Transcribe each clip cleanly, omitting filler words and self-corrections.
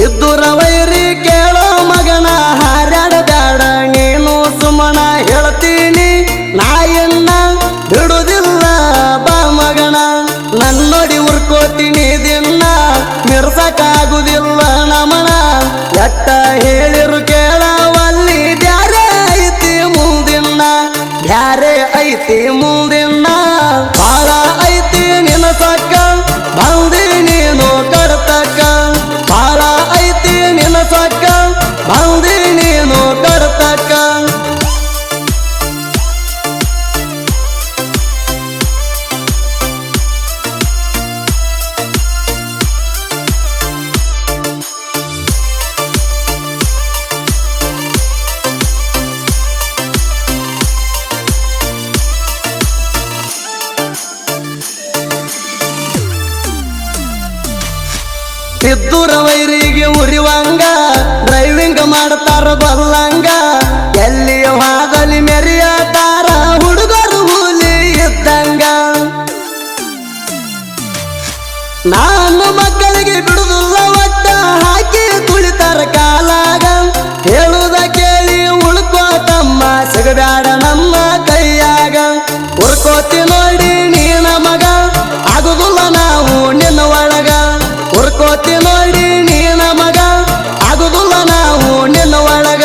ಇದ್ದುರ ವೈರಿ ಕೇಳೋ ಮಗನ ಹಾರ್ಯಾಡಬೇಡ ನೀನು ಸುಮನ ಹೇಳ್ತೀನಿ ನಾಯನ್ನ ಬಿಡುದಿಲ್ಲ ಬಾ ಮಗನ ನನ್ನೊಡಿ ಉರ್ಕೋತೀನಿ ದಿನ ಮಿರ್ಸಕ್ಕಾಗುದಿಲ್ಲ ನಮನ ಎಟ್ಟ ಹೇಳಿರು ಕೇಳವಲ್ಲಿ ಬ್ಯಾರೆ ಐತಿ ಮುಂದಿನ ಬ್ಯಾರೆ ಐತಿ ಮುಂದಿನ ಬಾಳ ಐತಿ ನಿನ್ನ ಸಕ್ಕ ಬಂದಿ ನೀನು ಕಡ್ತಕ್ಕ ಬಾಳ ಐತಿ ನಿನ್ನ ಸಕ್ಕ ಬಂದಿ ನೀನು ಕಡ್ತಕ್ಕ ಇದ್ದುರ ವೈರಿಗೆ ಉರಿವಂಗ ಡ್ರೈವಿಂಗ್ ಮಾಡ್ತಾರ ಬಲ್ಲಂಗ ಎಲ್ಲಿ ಹಾದಲಿ ಮೆರಿಯತಾರ ಹುಡುಗರು ಹುಲಿ ಇದ್ದಂಗ ನಾನು ಮಕ್ಕಳಿಗೆ ಬಿಡುದಿಲ್ಲ ಒಟ್ಟ ಹಾಕಿ ತುಳಿತಾರ ಕಾಲಾಗ ಹೇಳುದ ಕೇಳಿ ಉಳ್ಕೋ ತಮ್ಮ ಸಿಗಬ್ಯಾಡ ನಮ್ಮ ಕೈಯಾಗ ಉರ್ಕೋತಿ ನೋಡಿ ನೀನ ಮಗ ಆಗುದಿಲ್ಲ ನಾವು ನಿನ್ನ ಒಳಗ ಉರ್ಕೋತಿ ನೋಡಿ ನೀನ ಮಗ ಆಗುದಿಲ್ಲ ನಾವು ನಿನ್ನ ಒಳಗ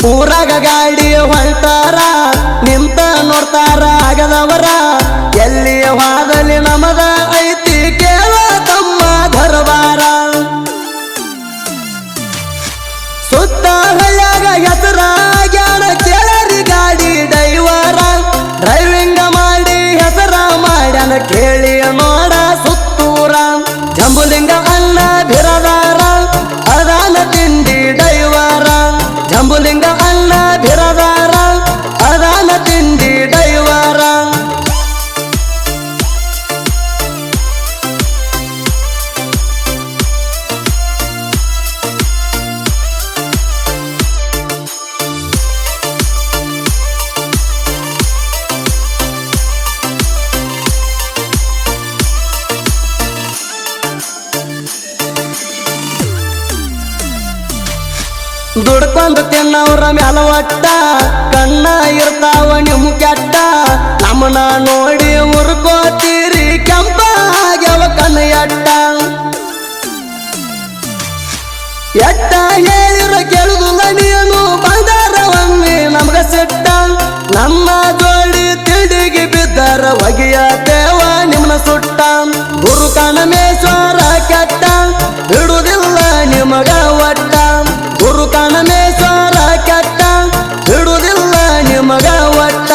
ಊರಾಗ ಗಾಡಿ ಹೊಳ್ತಾರ ನಿಂತ ನೋಡ್ತಾರ ಆಗದವರ ಎಲ್ಲಿ ವಾದಲಿ ನಮದ ಐತಿ ಕೇಳ ತಮ್ಮ ದರ್ಬಾರ ಸುತ್ತ ಹಳ್ಯಾಗ ಹೆಸರಾಗ್ಯಾಡ ಕೇಳರಿ ಗಾಡಿ ಡೈವರ ಡ್ರೈವಿಂಗ್ ಮಾಡಿ ಹೆಸರ ಮಾಡ್ಯಾನ ಕೇಳಿ ನೋಡ ಸುತ್ತೂರ ಜಂಬುಲಿಂಗ ಅಣ್ಣ ಬಿರದಾರ ಅದಾನ ತಿಂಡಿ ಡೈವರ ಜಂಬುಲಿಂಗ ಅಣ್ಣ ಬಿರದಾರ ಅದಾನ ತಿಂಡಿ ಡೈವರ ದುಡ್ಕೊಂಡ್ ತಿನ್ನವ್ರ ಮ್ಯಾಲ ಒಟ್ಟ ಕಣ್ಣ ಇರ್ತಾವ ನಿಮ್ ಕೆಟ್ಟ ನಮ್ಮನ ನೋಡಿ ಉರ್ಕೋತೀರಿ ಕೆಂಪ ಆಗ್ಯಾವ ಕಣ್ಣ ಎಟ್ಟ ಎಟ್ಟ ಹೇಳಿರ ಕೇಳುದಿಲ್ಲ ನೀನು ಬಂದಾರ ಒಮ್ಮೆ ನಮ್ಗ ಸಿಟ್ಟ ನಮ್ಮ ಜೋಡಿ ತಿಡಿಗೆ ಬಿದ್ದಾರ ಒಗೆಯತೇವ ನಿಮ್ನ ಸುಟ್ಟ ಗುರು ಕಣಮೇಶ್ವರ ಕೆಟ್ಟ ಬಿಡುದಿಲ್ಲ ನಿಮಗ ಒಟ್ಟ ಗುರು ಕಣಮೇಶ್ವರ ಕೆಟ್ಟ ಬಿಡುದಿಲ್ಲ ನಿಮಗ ಒಟ್ಟ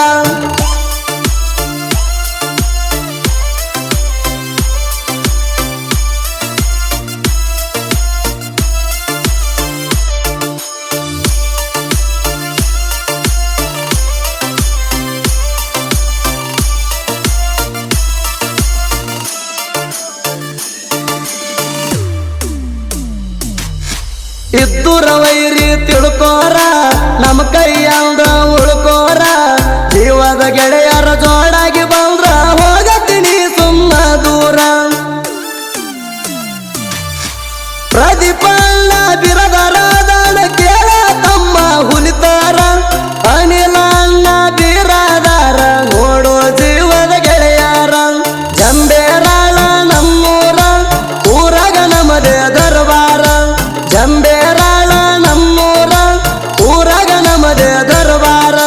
ಇದ್ದುರ ವೈರಿ ತಿಳ್ಕೋರ ನಮ್ಮ ಕೈಯಂದ ಉಳ್ಕೋರ ಜೀವದ ಗೆಳೆಯರ ಜೋಡಾಗಿ ಬಂದ್ರ ಹೋಗತೀನಿ ಸುಮ್ಮ ದೂರ ಪ್ರದೀಪಣ್ಣ ಬಿರದರಾದಾನ ಕೇಳ ತಮ್ಮ ಹುಲಿತಾರ ಅನಿಲ ಅಣ್ಣ ಬಿರದಾರ ನೋಡೋ ಜೀವದ ಗೆಳೆಯರ ಜಂಬೇರಾಳ ನಮ್ಮೂರ ಊರಾಗ ನಮದೇ ದರ್ಬಾರ ಜಂಬೇರಾಳ ನಮ್ಮೂರ ಊರಾಗ ನಮದೇ ದರ್ಬಾರ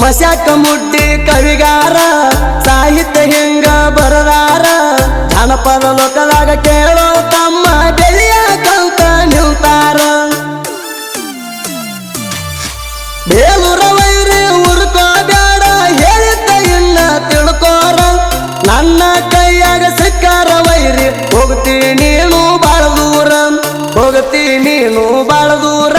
ಮಸ್ಯಾಕ ಮುಡ್ಡಿ ಕವಿಗಾರ ಸಾಹಿತ್ಯ ಹೆಂಗ ಬರದಾರ ಹೋಗತಿ ನೀನು ಬಾಳ ದೂರ ಹೋಗತಿ ನೀನು ಬಾಳ ದೂರ